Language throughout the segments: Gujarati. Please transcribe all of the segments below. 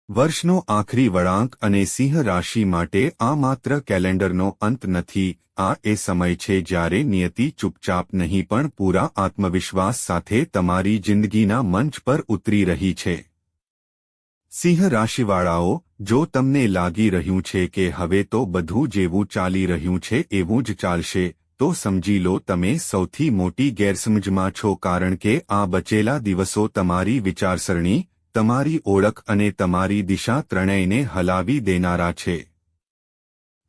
વર્ષનો આખરી વળાંક અને સિંહ રાશિ માટે આ માત્ર કેલેન્ડરનો અંત નથી, આ એ સમય છે જ્યારે નિયતિ ચૂપચાપ નહીં પણ પૂરા આત્મવિશ્વાસ સાથે તમારી જિંદગીના મંચ પર ઉતરી રહી છે. સિંહ રાશિવાળાઓ, જો તમને લાગી રહ્યું છે કે હવે તો બધું જેવું ચાલી રહ્યું છે એવું જ ચાલશે, તો સમજી લો તમે સૌથી મોટી ગેરસમજમાં છો, કારણ કે આ બચેલા દિવસો તમારી વિચારસરણી, તમારી ઓળખ અને તમારી દિશા ત્રણેયને હલાવી દેનારા છે.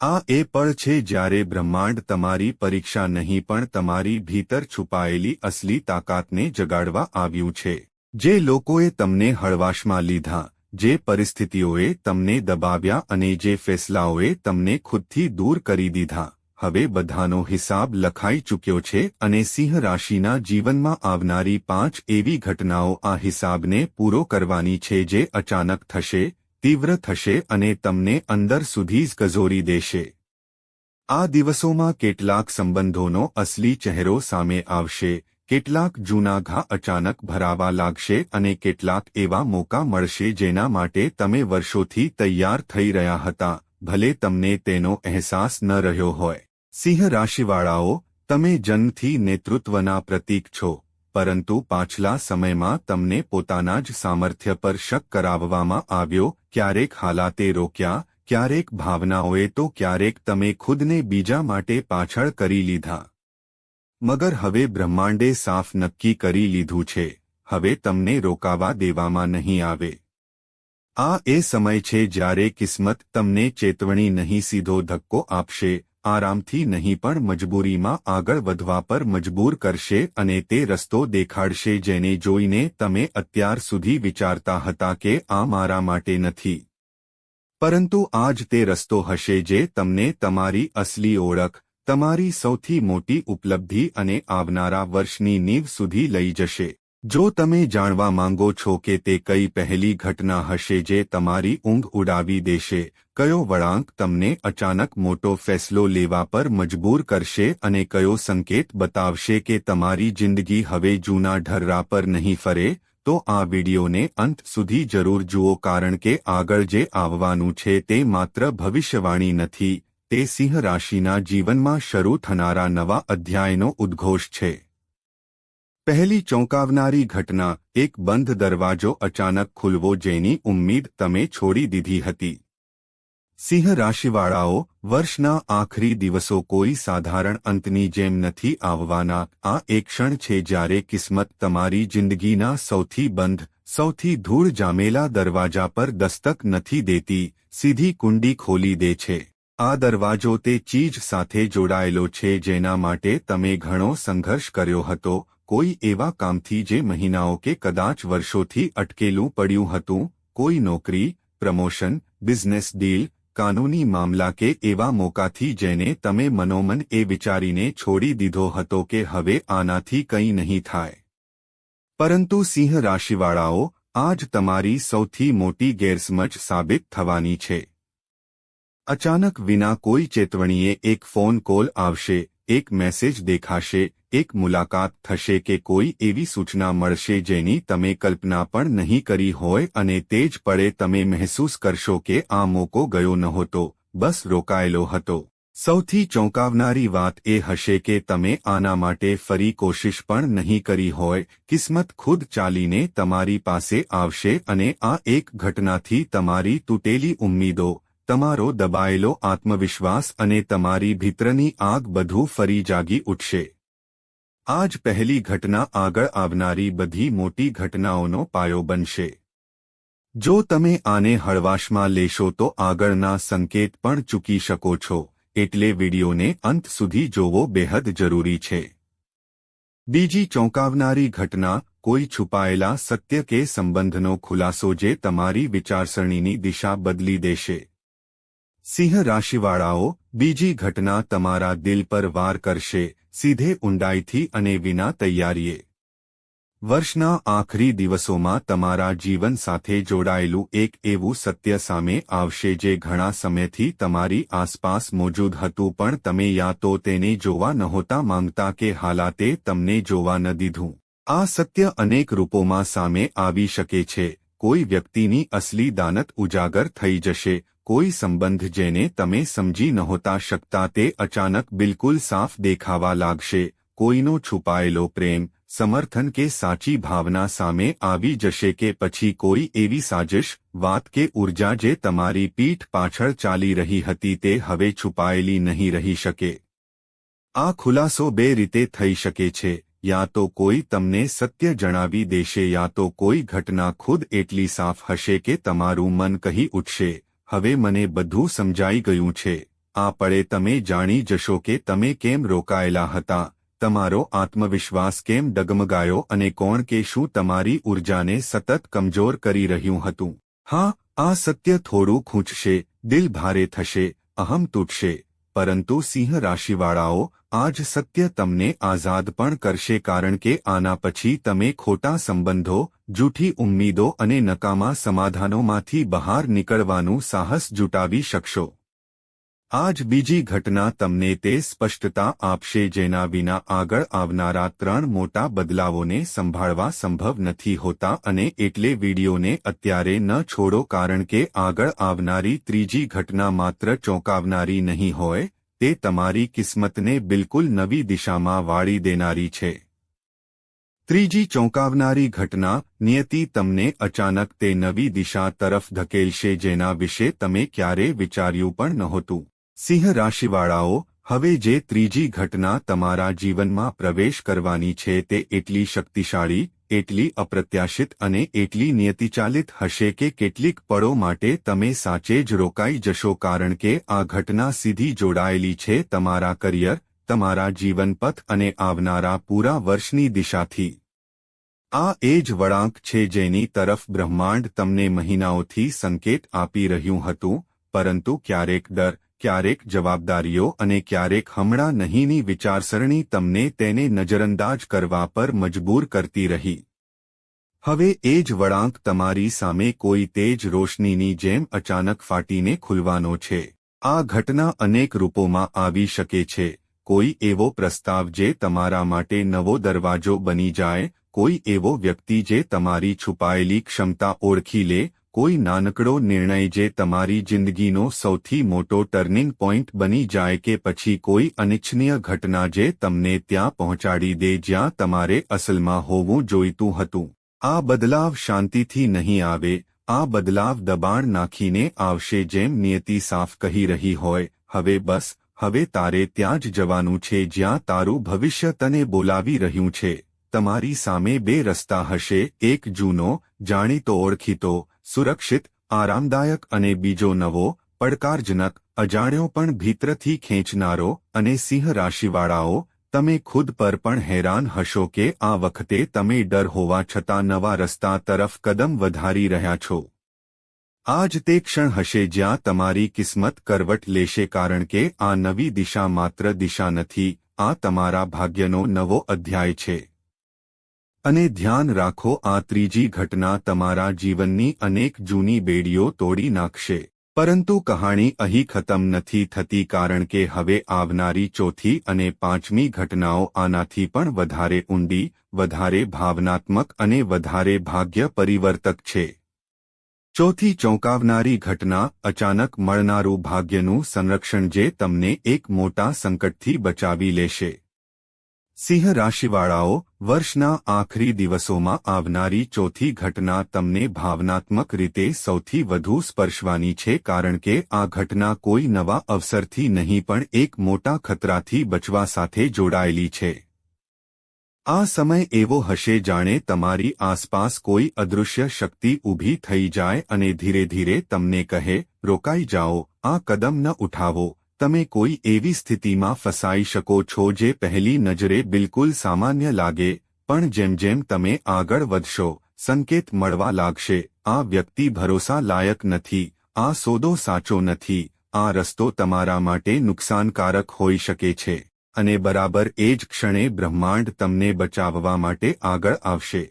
આ એ પળ છે જ્યારે બ્રહ્માંડ તમારી પરીક્ષા નહીં પણ તમારી ભીતર છુપાયેલી અસલી તાકાતને જગાડવા આવ્યું છે. જે લોકોએ તમને હળવાશમાં લીધા, જે પરિસ્થિતિઓએ તમને દબાવ્યા અને જે ફેસલાઓએ તમને ખુદથી દૂર કરી દીધા, હવે બધાનો હિસાબ લખાઈ ચૂક્યો છે અને સિંહ રાશિના જીવનમાં આવનારી 5 એવી ઘટનાઓ આ હિસાબને પૂરો કરવાની છે જે અચાનક થશે, તીવ્ર થશે અને તમને અંદર સુધી જ ગઝોરી દેશે. આ દિવસોમાં કેટલાક સંબંધોનો અસલી ચહેરો સામે આવશે, કેટલાક જૂના ઘા અચાનક ભરાવા લાગશે અને કેટલાક એવા મોકા મળશે જેના માટે તમે વર્ષોથી તૈયાર થઈ રહ્યા હતા, ભલે તમને તેનો અહેસાસ ન રહ્યો હોય. સિંહ રાશિવાળાઓ, તમે જન્મથી નેતૃત્વના પ્રતીક છો, પરંતુ પાછલા સમયમાં તમને પોતાના જ સામર્થ્ય પર શક કરાવવામાં આવ્યો, ક્યારેક હાલાતે રોક્યા, ક્યારેક ભાવનાઓએ તો ક્યારેક તમે ખુદને બીજા માટે પાછળ કરી લીધા. મગર હવે બ્રહ્માંડે સાફ નક્કી કરી લીધું છે, હવે તમને રોકાવા દેવામાં નહીં આવે. આ એ સમય છે જ્યારે કિસ્મત તમને ચેતવણી નહીં સીધો ધક્કો આપશે, આરામથી નહીં પણ મજબૂરીમાં આગળ વધવા પર મજબૂર કરશે અને તે રસ્તો દેખાડશે જેને જોઈને તમે અત્યાર સુધી વિચારતા હતા કે આ મારા માટે નથી. પરંતુ આજ તે રસ્તો હશે જે તમને તમારી અસલી ઓળખ, તમારી સૌથી મોટી ઉપલબ્ધિ અને આવનારા વર્ષની નીંવ સુધી લઈ જશે. જો તમે જાણવા માંગો છો કે તે કઈ પહેલી ઘટના હશે જે તમારી ઊંઘ ઉડાવી દેશે, કયો વળાંક તમને અચાનક મોટો ફેસલો લેવા પર મજબૂર કરશે અને કયો સંકેત બતાવશે કે તમારી જિંદગી હવે જૂના ઢર્રા પર નહીં ફરે, તો આ વિડિયોને અંત સુધી જરૂર જુઓ, કારણ કે આગળ જે આવવાનું છે તે માત્ર ભવિષ્યવાણી નથી, તે સિંહ રાશિના જીવનમાં શરૂ થનારા નવા અધ્યાયનો ઉદ્ઘોષ છે. પહેલી ચોંકાવનારી ઘટના, એક બંધ દરવાજો અચાનક ખુલવો જેની ઉમ્મીદ તમે છોડી દીધી હતી. સિંહ રાશિવાળાઓ, વર્ષના આખરી દિવસો કોઈ સાધારણ અંતની જેમ નથી આવવાના. આ એક ક્ષણ છે જ્યારે કિસ્મત તમારી જિંદગીના સૌથી બંધ, સૌથી ધૂળ જામેલા દરવાજા પર દસ્તક નથી દેતી, સીધી કુંડી ખોલી દે છે. આ દરવાજો તે ચીજ સાથે જોડાયેલો છે જેના માટે તમે ઘણો સંઘર્ષ કર્યો હતો, કોઈ એવા કામથી જે મહિનાઓ કે કદાચ વર્ષોથી અટકેલું પડ્યું હતું, કોઈ નોકરી, પ્રમોશન, બિઝનેસ ડીલ, કાનૂની મામલા કે એવા મોકાથી જેને તમે મનોમન એ વિચારીને છોડી દીધો હતો કે હવે આનાથી કંઈ નહીં થાય. પરંતુ સિંહ રાશિવાળાઓ, આજ તમારી સૌથી મોટી ગેરસમજ સાબિત થવાની છે. અચાનક વિના કોઈ ચેતવણીએ એક ફોન કોલ આવશે, એક મેસેજ દેખાશે, એક મુલાકાત થશે કે કોઈ એવી સૂચના મળશે જેની તમે કલ્પના પણ નહીં કરી હોય અને તે જ પળે તમે મહેસૂસ કરશો કે આ મોકો ગયો નહોતો, બસ રોકાયેલો હતો. સૌથી ચોંકાવનારી વાત એ હશે કે તમે આના માટે ફરી કોશિશ પણ નહીં કરી હોય, કિસ્મત ખુદ ચાલીને તમારી પાસે આવશે અને આ એક ઘટનાથી તમારી તૂટેલી ઉમ્મીદો, તમારો દબાયેલો આત્મવિશ્વાસ અને તમારી ભીતરની આગ બધું ફરી જાગી ઉઠશે. આ જ પહેલી ઘટના આગળ આવનારી બધી મોટી ઘટનાઓનો પાયો બનશે. જો તમે આને હળવાશમાં લેશો તો આગળના સંકેત પણ ચૂકી શકો છો, એટલે વિડિયોને અંત સુધી જોવો બેહદ જરૂરી છે. બીજી ચોંકાવનારી ઘટના, કોઈ છુપાયેલા સત્ય કે સંબંધનો ખુલાસો જે તમારી વિચારસરણીની દિશા બદલી દેશે. સિંહ રાશિવાળાઓ, બીજી ઘટના તમારા દિલ પર વાર કરશે, સીધે ઊંડાઈથી અને વિના તૈયારીએ. વર્ષના આખરી દિવસોમાં તમારા જીવન સાથે જોડાયેલું એક એવું સત્ય સામે આવશે જે ઘણા સમયથી તમારી આસપાસ મોજૂદ હતું પણ તમે યા તો તેને જોવા નહોતા માંગતા કે હાલાતે તમને જોવા ન દીધું. આ સત્ય અનેક રૂપોમાં સામે આવી શકે છે, કોઈ વ્યક્તિની અસલી દાનત ઉજાગર થઈ જશે, કોઈ સંબંધ જેને તમે સમજી નહોતા શકતા તે અચાનક બિલકુલ સાફ દેખાવા લાગશે, કોઈનો છુપાયેલો પ્રેમ, સમર્થન કે સાચી ભાવના સામે આવી જશે કે પછી કોઈ એવી સાજિશ, વાત કે ઉર્જા જે તમારી પીઠ પાછળ ચાલી રહી હતી તે હવે છુપાયેલી નહીં રહી શકે। આ ખુલાસો બે રીતે થઈ શકે છે, યા તો કોઈ તમને સત્ય જણાવી દેશે યા તો કોઈ ઘટના ખુદ એટલી સાફ હશે કે તમારું મન કહી ઉઠશે, હવે મને બધું સમજાઈ ગયું છે। આ પળે તમે જાણી જશો કે તમે કેમ રોકાયેલા હતા, તમારો આત્મવિશ્વાસ કેમ ડગમગાયો અને કોણ કે શું તમારી ઉર્જાને સતત કમજોર કરી રહ્યું હતું। હા, આ સત્ય થોડું ખૂંચશે, દિલ ભારે થશે, અહમ તૂટશે, પરંતુ સિંહ રાશિવાળાઓ, આ જ સત્ય તમને આઝાદ પણ કરશે કારણ કે આના પછી તમે ખોટા સંબંધો, જૂઠી ઉમ્મીદો અને નકામા સમાધાનોમાંથી બહાર નીકળવાનું સાહસ જુટાવી શકશો। આ જ બીજી ઘટના તમને તે સ્પષ્ટતા આપશે જેના વિના આગળ આવનારા 3 મોટા બદલાવોને સંભાળવા સંભવ નથી હોતા અને એટલે વિડીયોને અત્યારે ન છોડો કારણ કે આગળ આવનારી ત્રીજી ઘટના માત્ર ચોંકાવનારી નહીં હોય, તે તમારી કિસ્મતને બિલકુલ નવી દિશામાં વાળી દેનારી છે। ત્રીજી ચોંકાવનારી ઘટના, નિયતિ તમને અચાનક તે નવી દિશા તરફ ધકેલશે જેના વિશે તમે ક્યારેય વિચાર્યું પણ નહોતું। સિંહ રાશિવાળાઓ, હવે જે ત્રીજી ઘટના તમારા જીવનમાં પ્રવેશ કરવાની છે તે એટલી શક્તિશાળી, એટલી અપ્રત્યાશિત અને એટલી નિયતિચાલિત હશે કે કેટલીક પળો માટે તમે સાચે જ રોકાઈ જશો કારણ કે આ ઘટના સીધી જોડાયેલી છે તમારા કરિયર, તમારા જીવનપથ અને આવનારા પૂરા વર્ષની દિશાથી। આ એ જ વળાંક છે જેની તરફ બ્રહ્માંડ તમને મહિનાઓથી સંકેત આપી રહ્યું હતું, પરંતુ ક્યારેક ડર, ક્યારેક જવાબદારીઓ અને ક્યારેક હમણાં નહીંની વિચારસરણી તમને તેને નજરઅંદાજ કરવા પર મજબૂર કરતી રહી। હવે એ જ વળાંક તમારી સામે કોઈ તેજ રોશનીની જેમ અચાનક ફાટીને ખુલવાનો છે। આ ઘટના અનેક રૂપોમાં આવી શકે છે, કોઈ એવો પ્રસ્તાવ જે તમારા માટે નવો દરવાજો બની જાય, કોઈ એવો વ્યક્તિ જે તમારી છુપાયેલી ક્ષમતા ઓળખી લે, કોઈ નાનકડો નિર્ણય જે તમારી જિંદગીનો સૌથી મોટો ટર્નિંગ પોઈન્ટ બની જાય કે પછી કોઈ અનિચ્છનીય ઘટના જે તમને ત્યાં પહોંચાડી દે જ્યાં તમારે અસલમાં હોવું જોઈતું હતું। આ બદલાવ શાંતિથી નહીં આવે, આ બદલાવ દબાણ નાખીને આવશે જેમ નિયતિ સાફ કહી રહી હોય, હવે બસ, હવે તારે ત્યાં જ જવાનું છે જ્યાં તારું ભવિષ્ય તને બોલાવી રહ્યું છે। તમારી સામે બે રસ્તા હશે, એક જૂનો, જાણીતો ઓળખીતો, સુરક્ષિત, આરામદાયક અને બીજો નવો, પડકારજનક, અજાણ્યો પણ ભીતરથી ખેંચનારો અને સિંહ રાશિવાળાઓ, તમે ખુદ પર પણ હેરાન હશો કે આ વખતે તમે ડર હોવા છતાં નવા રસ્તા તરફ કદમ વધારી રહ્યા છો। આ જ તે ક્ષણ હશે જ્યાં તમારી કિસ્મત કરવટ લેશે કારણ કે આ નવી દિશા માત્ર દિશા નથી, આ તમારા ભાગ્યનો નવો અધ્યાય છે। અને ધ્યાન રાખો, આ ત્રીજી ઘટના તમારા જીવનની અનેક જૂની બેડીઓ તોડી નાખશે। પરંતુ કહાણી અહીં ખતમ નથી થતી કારણ કે હવે આવનારી ચોથી અને પાંચમી ઘટનાઓ આનાથી પણ વધારે ઊંડી, વધારે ભાવનાત્મક અને વધારે ભાગ્ય પરિવર્તક છે। ચોથી ચોંકાવનારી ઘટના, અચાનક મળનારું ભાગ્યનું સંરક્ષણ જે તમને એક મોટા સંકટથી બચાવી લેશે। સિંહ રાશિવાળાઓ, વર્ષના આખરી દિવસોમાં આવનારી ચોથી ઘટના તમને ભાવનાત્મક રીતે સૌથી વધુ સ્પર્શવાની છે કારણ કે આ ઘટના કોઈ નવા અવસરથી નહીં પણ એક મોટા ખતરાથી બચવા સાથે જોડાયેલી છે। આ સમય એવો હશે જાણે તમારી આસપાસ કોઈ અદૃશ્ય શક્તિ ઊભી થઈ જાય અને ધીરે ધીરે તમને કહે, રોકાઈ જાઓ, આ કદમ ન ઉઠાવો, તમે કોઈ એવી સ્થિતિમાં ફસાઈ શકો છો જે પહેલી નજરે બિલકુલ સામાન્ય લાગે, પણ જેમ જેમ તમે આગળ વધશો, સંકેત મળવા લાગશે, આ વ્યક્તિ ભરોસા લાયક નથી, આ સોદો સાચો નથી, આ રસ્તો તમારા માટે નુકસાનકારક હોઈ શકે છે, અને બરાબર એ જ ક્ષણે બ્રહ્માંડ તમને બચાવવા માટે આગળ આવશે।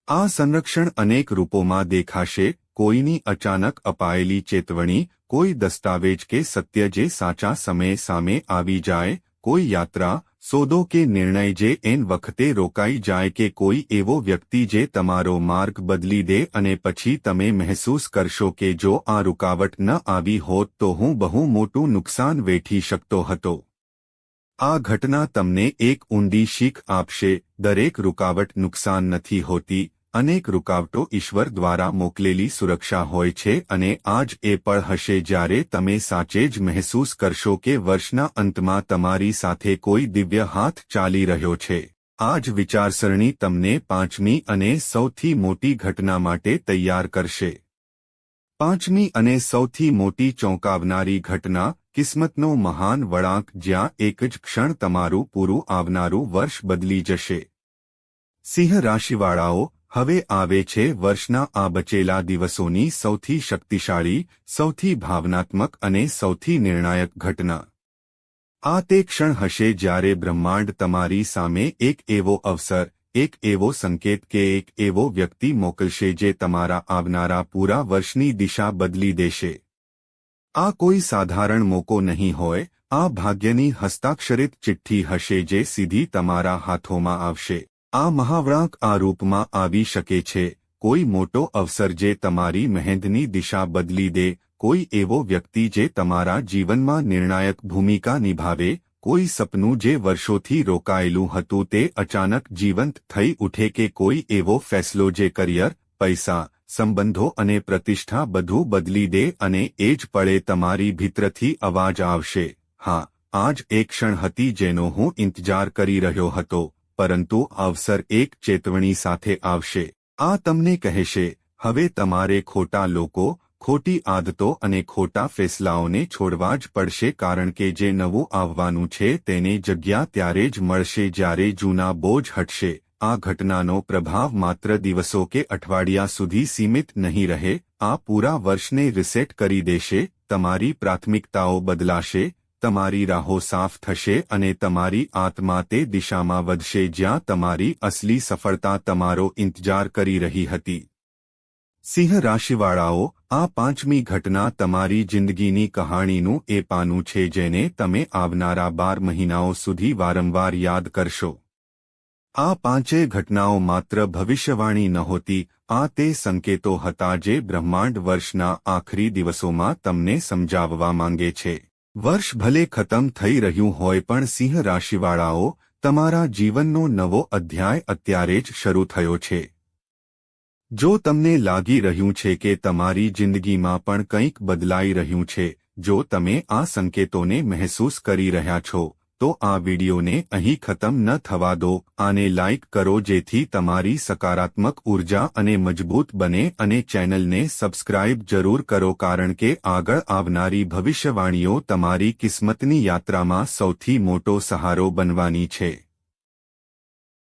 આ સંરક્ષણ અનેક રૂપોમાં દેખાશે, કોઈની અચાનક અપાયેલી ચેતવણી, કોઈ દસ્તાવેજ કે સત્ય જે સાચા સમયે સામે આવી જાય, કોઈ યાત્રા, સોદો કે નિર્ણય જે એન વખતે રોકાઈ જાય કે કોઈ એવો વ્યક્તિ જે તમારો માર્ગ બદલી દે અને પછી તમે મહેસૂસ કરશો કે જો આ રૂકાવટ ન આવી હોત તો હું બહુ મોટું નુકસાન વેઠી શકતો હતો। આ ઘટના તમને એક ઊંડી શીખ આપશે। દરેક રૂકાવટ નુકસાન નથી હોતી। અનેક રૂકાવટો ઈશ્વર દ્વારા મોકલેલી સુરક્ષા હોય છે અને આજ એ પળ હશે જ્યારે તમે સાચે જ મહેસૂસ કરશો કે વર્ષના અંતમાં તમારી સાથે કોઈ દિવ્ય હાથ ચાલી રહ્યો છે। આ જ વિચારસરણી તમને પાંચમી અને સૌથી મોટી ઘટના માટે તૈયાર કરશે। પાંચમી અને સૌથી મોટી ચોંકાવનારી ઘટના કિસ્મતનો મહાન વળાંક જ્યાં એક જ ક્ષણ તમારું પૂરું આવનારું વર્ષ બદલી જશે। સિંહ રાશિવાળાઓ, હવે આવે છે વર્ષના આ બચેલા દિવસોની સૌથી શક્તિશાળી, સૌથી ભાવનાત્મક અને સૌથી નિર્ણાયક ઘટના। આ તે ક્ષણ હશે જ્યારે બ્રહ્માંડ તમારી સામે એક એવો અવસર, એક એવો સંકેત કે એક એવો વ્યક્તિ મોકલશે જે તમારા આવનારા પૂરા વર્ષની દિશા બદલી દેશે। આ કોઈ સાધારણ મોકો નહીં હોય, આ ભાગ્યની હસ્તાક્ષરિત ચિઠ્ઠી હશે જે સીધી તમારા હાથોમાં આવશે। આ મહાવળાંક આ રૂપમાં આવી શકે છે, કોઈ મોટો અવસર જે તમારી મહેનતની દિશા બદલી દે, કોઈ એવો વ્યક્તિ જે તમારા જીવનમાં નિર્ણાયક ભૂમિકા નિભાવે, કોઈ સપનું જે વર્ષોથી રોકાયેલું હતું તે અચાનક જીવંત થઈ ઉઠે કે કોઈ એવો ફેસલો જે કરિયર, પૈસા, સંબંધો અને પ્રતિષ્ઠા બધું બદલી દે અને એ જ પળે તમારી ભીતરથી અવાજ આવશે, હા, આ જ એ ક્ષણ હતી જેનો હું ઇંતજાર કરી રહ્યો હતો। પરંતુ અવસર એક ચેતવણી સાથે આવશે। આ તમને કહેશે, હવે તમારે ખોટા લોકો, ખોટી આદતો અને ખોટા ફેસલાઓને છોડવા જ પડશે કારણ કે જે નવું આવવાનું છે તેને જગ્યા ત્યારે જ મળશે જ્યારે જૂના બોજ હટશે। આ ઘટનાનો પ્રભાવ માત્ર દિવસો કે અઠવાડિયા સુધી સીમિત નહીં રહે, આ પૂરા વર્ષને રિસેટ કરી દેશે। તમારી પ્રાથમિકતાઓ બદલાશે, તમારી રાહો સાફ થશે અને તમારી આત્મા તે દિશામાં વધશે જ્યાં તમારી અસલી સફળતા તમારો ઇંતજાર કરી રહી હતી। સિંહ રાશિવાળાઓ, આ પાંચમી ઘટના તમારી જિંદગીની કહાણીનું એ પાનું છે જેને તમે આવનારા 12 મહિનાઓ સુધી વારંવાર યાદ કરશો। આ પાંચેય ઘટનાઓ માત્ર ભવિષ્યવાણી નહોતી, આ તે સંકેતો હતા જે બ્રહ્માંડ વર્ષના આખરી દિવસોમાં તમને સમજાવવા માંગે છે। વર્ષ ભલે ખતમ થઈ રહ્યું હોય પણ સિંહ રાશિવાળાઓ, તમારા જીવનનો નવો અધ્યાય અત્યારે જ શરૂ થયો છે। જો તમને લાગી રહ્યું છે કે તમારી જિંદગીમાં પણ કંઈક બદલાઈ રહ્યું છે, જો તમે આ સંકેતોને મહેસૂસ કરી રહ્યા છો, તો આ વિડિયોને અહીં ખતમ ન થવા દો। આને લાઇક કરો જેથી તમારી સકારાત્મક ઉર્જા અને મજબૂત બને અને ચેનલને સબસ્ક્રાઇબ જરૂર કરો કારણ કે આગળ આવનારી ભવિષ્યવાણીઓ તમારી કિસ્મતની યાત્રામાં સૌથી મોટો સહારો બનવાની છે।